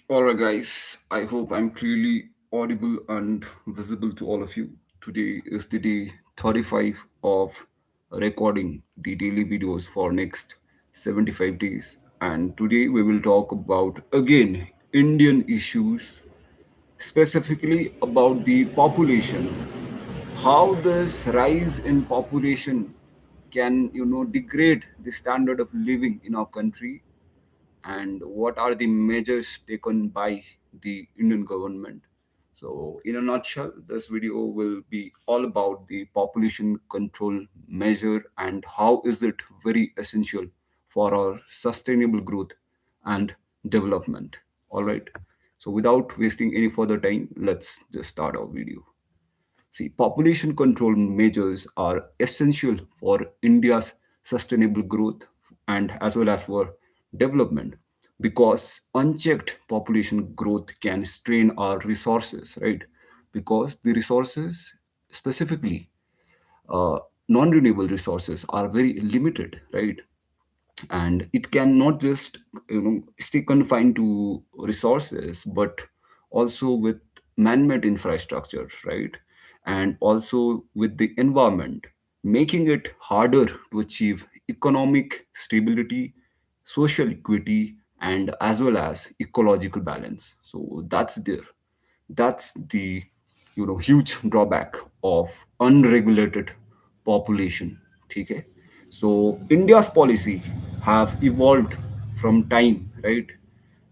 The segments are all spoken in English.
Alright, guys, I hope I'm clearly audible and visible to all of you. Today is the day 35 of recording the daily videos for next 75 days. And today we will talk about again Indian issues, specifically about the population, how this rise in population can degrade the standard of living in our country, and what are the measures taken by the Indian government. So, in a nutshell, this video will be all about the population control measure and how is it very essential for our sustainable growth and development. All right. So, without wasting any further time, let's just start our video. See, population control measures are essential for India's sustainable growth and as well as for development, because unchecked population growth can strain our resources, right? Because the resources, specifically uh, non-renewable resources, are very limited, right? And it can not just stay confined to resources, but also with man-made infrastructure, right? And also with the environment, making it harder to achieve economic stability, social equity, and as well as ecological balance. So that's the huge drawback of unregulated population. Okay, so India's policy have evolved from time, right?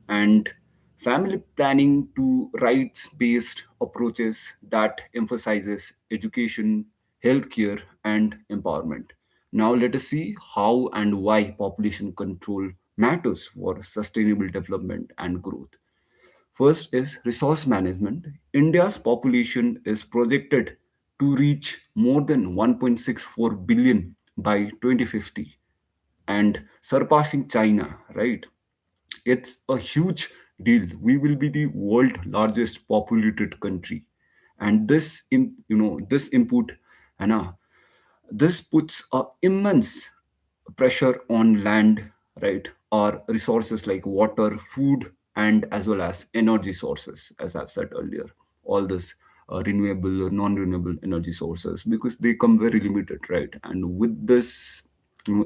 And family planning to rights based approaches that emphasizes education, healthcare, and empowerment. Now let us see how and why population control matters for sustainable development and growth. First is resource management. India's population is projected to reach more than 1.64 billion by 2050 and surpassing China, right? It's a huge deal. We will be the world largest populated country. And this input, and this puts a immense pressure on land, right? Or resources like water, food, and as well as energy sources, as I've said earlier. All this renewable or non-renewable energy sources, because they come very limited, right? And with this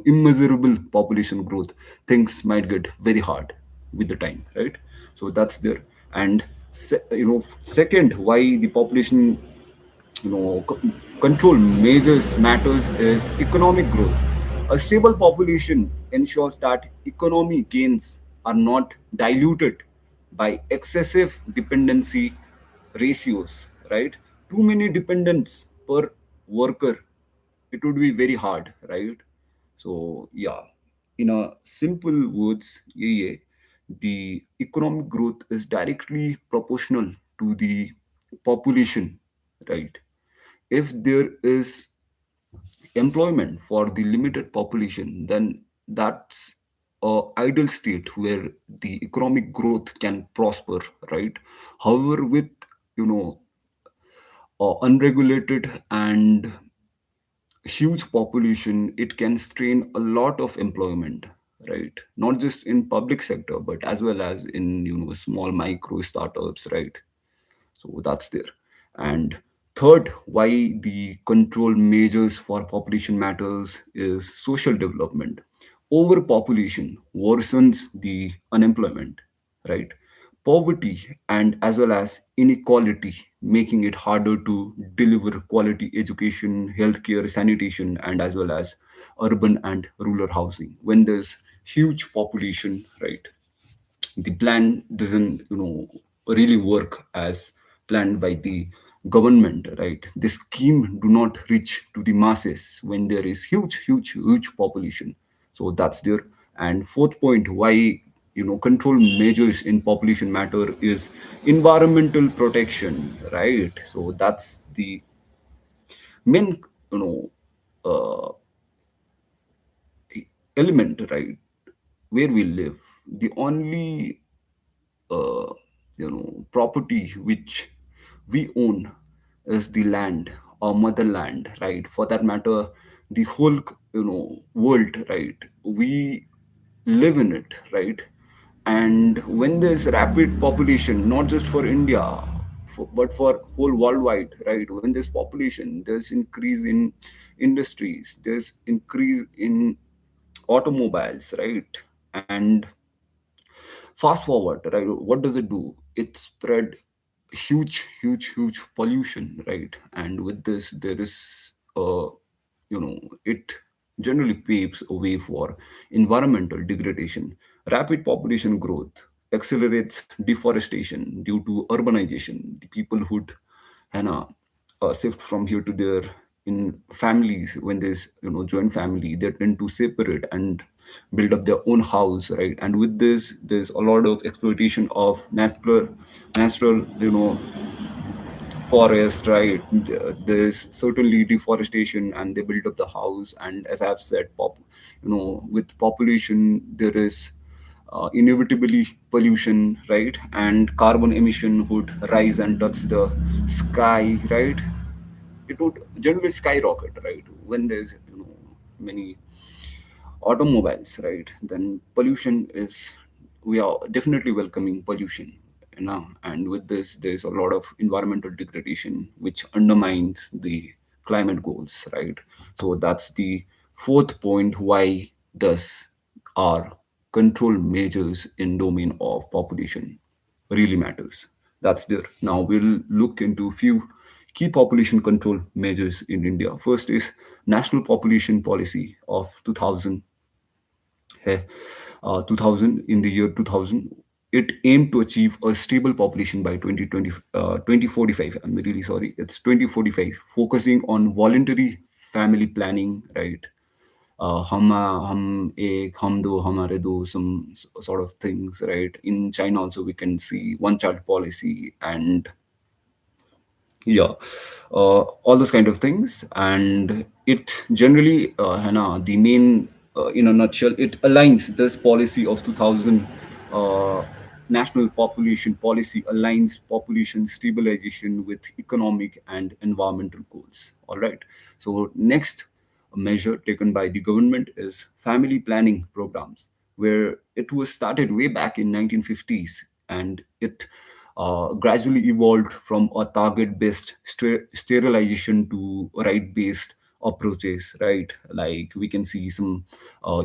immeasurable population growth, things might get very hard with the time, right? So that's there. And second, why the population control measures matters is economic growth. A stable population ensures that economy gains are not diluted by excessive dependency ratios, right? Too many dependents per worker, it would be very hard, right? So yeah, in a simple words, yeah, the economic growth is directly proportional to the population, right? If there is employment for the limited population, then that's a ideal state where the economic growth can prosper, right? However, with you know unregulated and huge population, it can strain a lot of employment, right? Not just in public sector, but as well as in small micro startups, right? So that's there. And third, why the control measures for population matters is social development. Overpopulation worsens the unemployment, right? Poverty and as well as inequality, making it harder to deliver quality education, healthcare, sanitation, and as well as urban and rural housing. When there's huge population, right, the plan doesn't really work as planned by the government, right? The scheme do not reach to the masses when there is huge population. So that's there. And fourth point, why control measures in population matter is environmental protection, right? So that's the main you know uh, element, right? Where we live, the only uh, property which we own is the land or motherland, right? For that matter, the whole world, right? We live in it, right? And when there's rapid population, not just for India, but for whole worldwide, right? When there's population, there's increase in industries, there's increase in automobiles, right? And fast forward, right, what does it do? It spread huge pollution, right? And with this there is it generally paves a way for environmental degradation. Rapid population growth accelerates deforestation due to urbanization. The people would shift from here to there in families. When there's joint family, they tend to separate and build up their own house, right? And with this there's a lot of exploitation of natural forest, right? There's certainly deforestation and they build up the house. And as I've said, with population there is inevitably pollution, right? And carbon emission would rise and touch the sky, right? It would generally skyrocket, right? When there's many automobiles, right? Then pollution is, we are definitely welcoming pollution, and with this there's a lot of environmental degradation which undermines the climate goals, right? So that's the fourth point, why does our control measures in domain of population really matters. That's there. Now we'll look into few key population control measures in India. First is National Population Policy of 2000. eh, 2000, in the year 2000, it aimed to achieve a stable population by 2020, 2045. I'm really sorry, it's 2045, focusing on voluntary family planning, right? हम एक हम दो हमारे दो, some sort of things, right? In China also we can see one child policy, and yeah, all those kind of things. And it generally the main, in a nutshell, it aligns this policy of 2000, uh, national population policy aligns population stabilization with economic and environmental goals. All right. So next measure taken by the government is family planning programs, where it was started way back in 1950s, and it gradually evolved from a target-based sterilization to right-based approaches, right? Like we can see some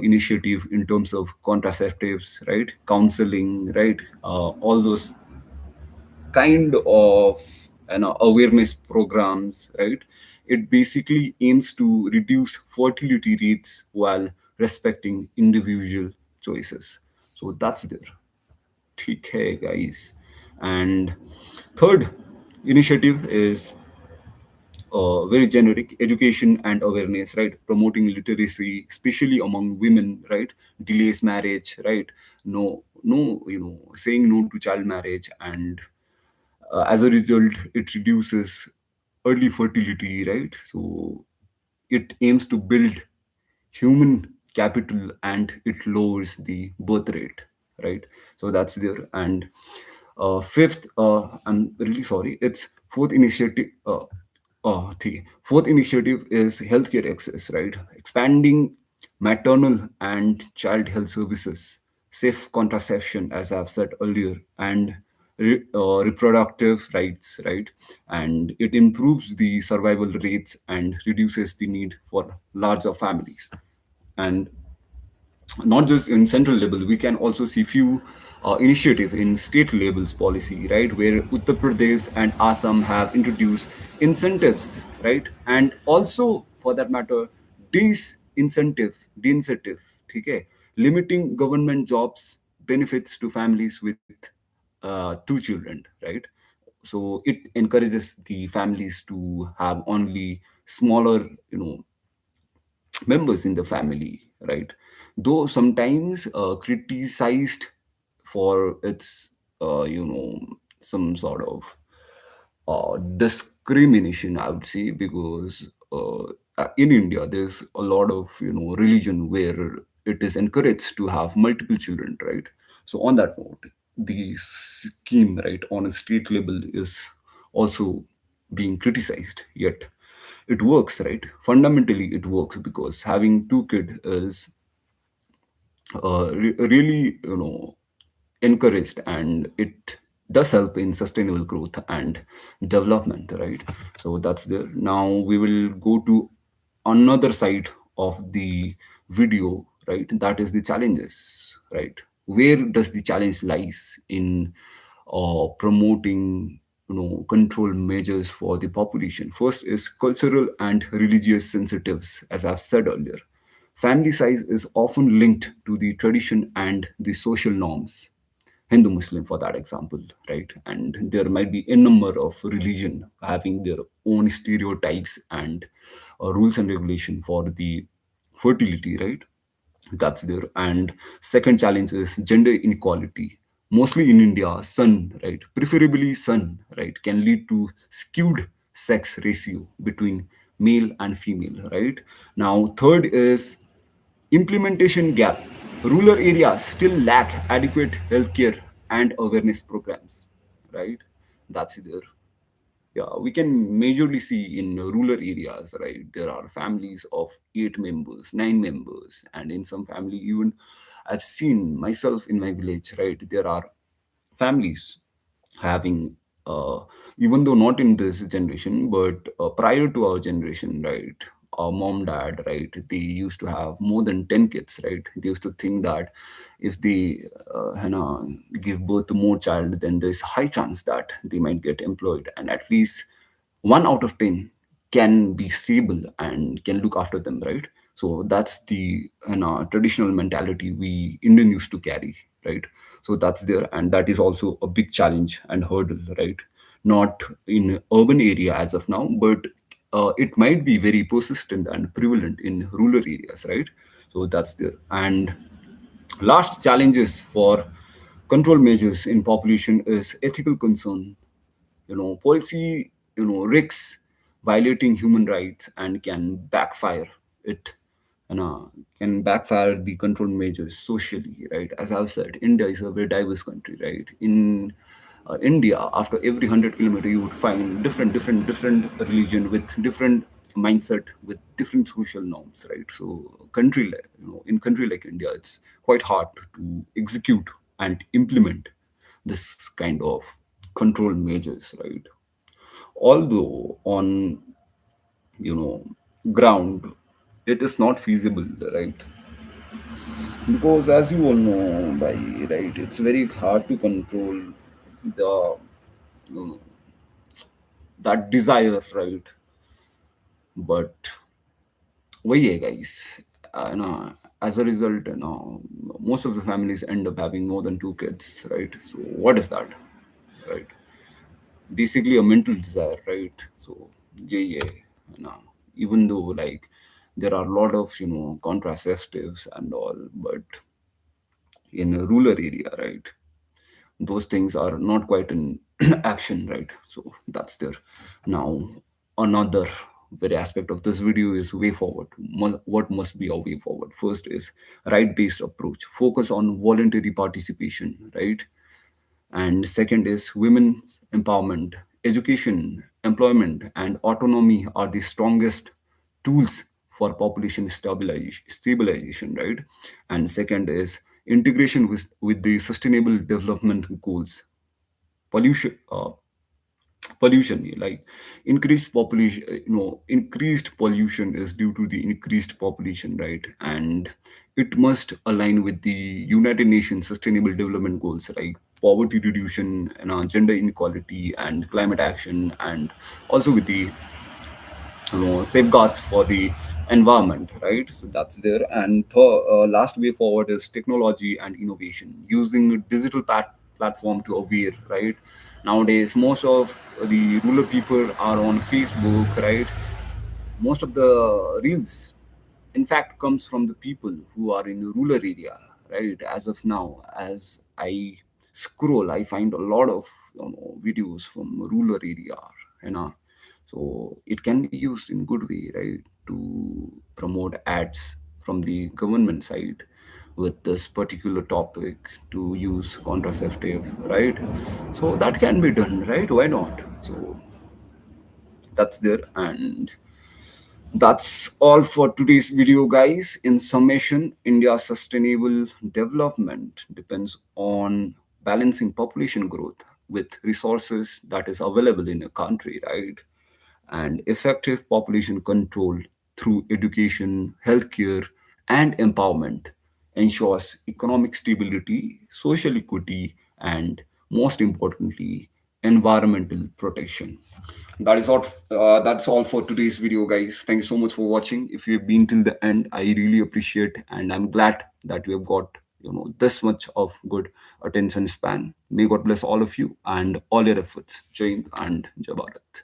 initiative in terms of contraceptives, right? Counseling, right? All those kind of awareness programs, right? It basically aims to reduce fertility rates while respecting individual choices. So that's there. Okay, guys. And third initiative is very generic: education and awareness, right? Promoting literacy, especially among women, right? Delays marriage, right? No, saying no to child marriage, and as a result it reduces early fertility, right? So it aims to build human capital and it lowers the birth rate, right? So that's there. And fifth, I'm really sorry, it's fourth initiative. The fourth initiative is healthcare access, right? Expanding maternal and child health services, safe contraception, as I've said earlier, and reproductive rights, right? And it improves the survival rates and reduces the need for larger families. And not just in central level, we can also see few initiative in state levels policy, right? Where Uttar Pradesh and Assam have introduced incentives, right? And also, for that matter, disincentive, de-incentive, okay, limiting government jobs benefits to families with two children, right? So it encourages the families to have only smaller, members in the family, right? Though sometimes criticized for its, some sort of discrimination, I would say, because in India there's a lot of religion where it is encouraged to have multiple children, right? So on that note, the scheme, right, on a state level is also being criticized. Yet it works, right? Fundamentally it works, because having two kid is really, encouraged, and it does help in sustainable growth and development, right? So that's there. Now we will go to another side of the video, right? That is the challenges, right? Where does the challenge lies in promoting, control measures for the population? First is cultural and religious sensitives. As I've said earlier, family size is often linked to the tradition and the social norms. Hindu Muslim, for that example, right? And there might be a number of religion having their own stereotypes and rules and regulation for the fertility, right? That's there. And second challenge is gender inequality. Mostly in India, son, right? Preferably son, right? Can lead to skewed sex ratio between male and female, right? Now, third is implementation gap. Rural areas still lack adequate healthcare and awareness programs, right? That's there. Yeah, we can majorly see in rural areas, right? There are families of 8 members, 9 members, and in some family, even I've seen myself in my village, right? There are families having, uh, even though not in this generation, but prior to our generation, right? Our mom, dad, right? They used to have more than 10 kids, right? They used to think that if they give birth to more child, then there's high chance that they might get employed, and at least 1 out of 10 can be stable and can look after them, right? So that's the traditional mentality we Indian used to carry, right? So that's there, and that is also a big challenge and hurdle, right? Not in urban area as of now, but it might be very persistent and prevalent in rural areas, right? So that's there. And last challenges for control measures in population is ethical concern. Policy, risks violating human rights and can backfire it, you know can backfire the control measures socially, right? As I've said, India is a very diverse country, right? In India, after every 100 kilometer you would find different religion with different mindset, with different social norms, right? So in country like India, it's quite hard to execute and implement this kind of control measures, right? Although on, you know ground, it is not feasible, right? Because as you all know, by right, it's very hard to control the, you know, that desire, right? But why, yeah, guys, as a result, most of the families end up having more than 2 kids, right? So what is that, right? Basically a mental desire, right? So yeah, yeah, you know, even though, like, there are a lot of, contraceptives and all, but in a rural area, right, those things are not quite in action, right? So that's there. Now, another very aspect of this video is way forward. What must be our way forward? First is right based approach, focus on voluntary participation, right? And second is women's empowerment. Education, employment, and autonomy are the strongest tools for population stabilization, right? And second is integration with the sustainable development goals. Pollution pollution like increased pollution is due to the increased population, right? And it must align with the United Nations sustainable development goals, like poverty reduction, gender inequality, and climate action, and also with the, safeguards for the environment, right? So that's there. And last way forward is technology and innovation, using digital platform to aware, right? Nowadays most of the rural people are on Facebook, right? Most of the reels, in fact, comes from the people who are in rural area, right? As of now, as I scroll, I find a lot of, videos from rural area, you know so it can be used in good way, right, to promote ads from the government side with this particular topic, to use contraceptive, right? So that can be done, right? Why not? So that's there. And That's all for today's video, guys. In summation, India's sustainable development depends on balancing population growth with resources that is available in a country, right? And effective population control through education, healthcare, and empowerment ensures economic stability, social equity, and most importantly, environmental protection. That's all for today's video, guys. Thank you so much for watching. If you've been till the end, I really appreciate, and I'm glad that we have got this much of good attention span. May God bless all of you and all your efforts. Jai Hind and Jai Bharat.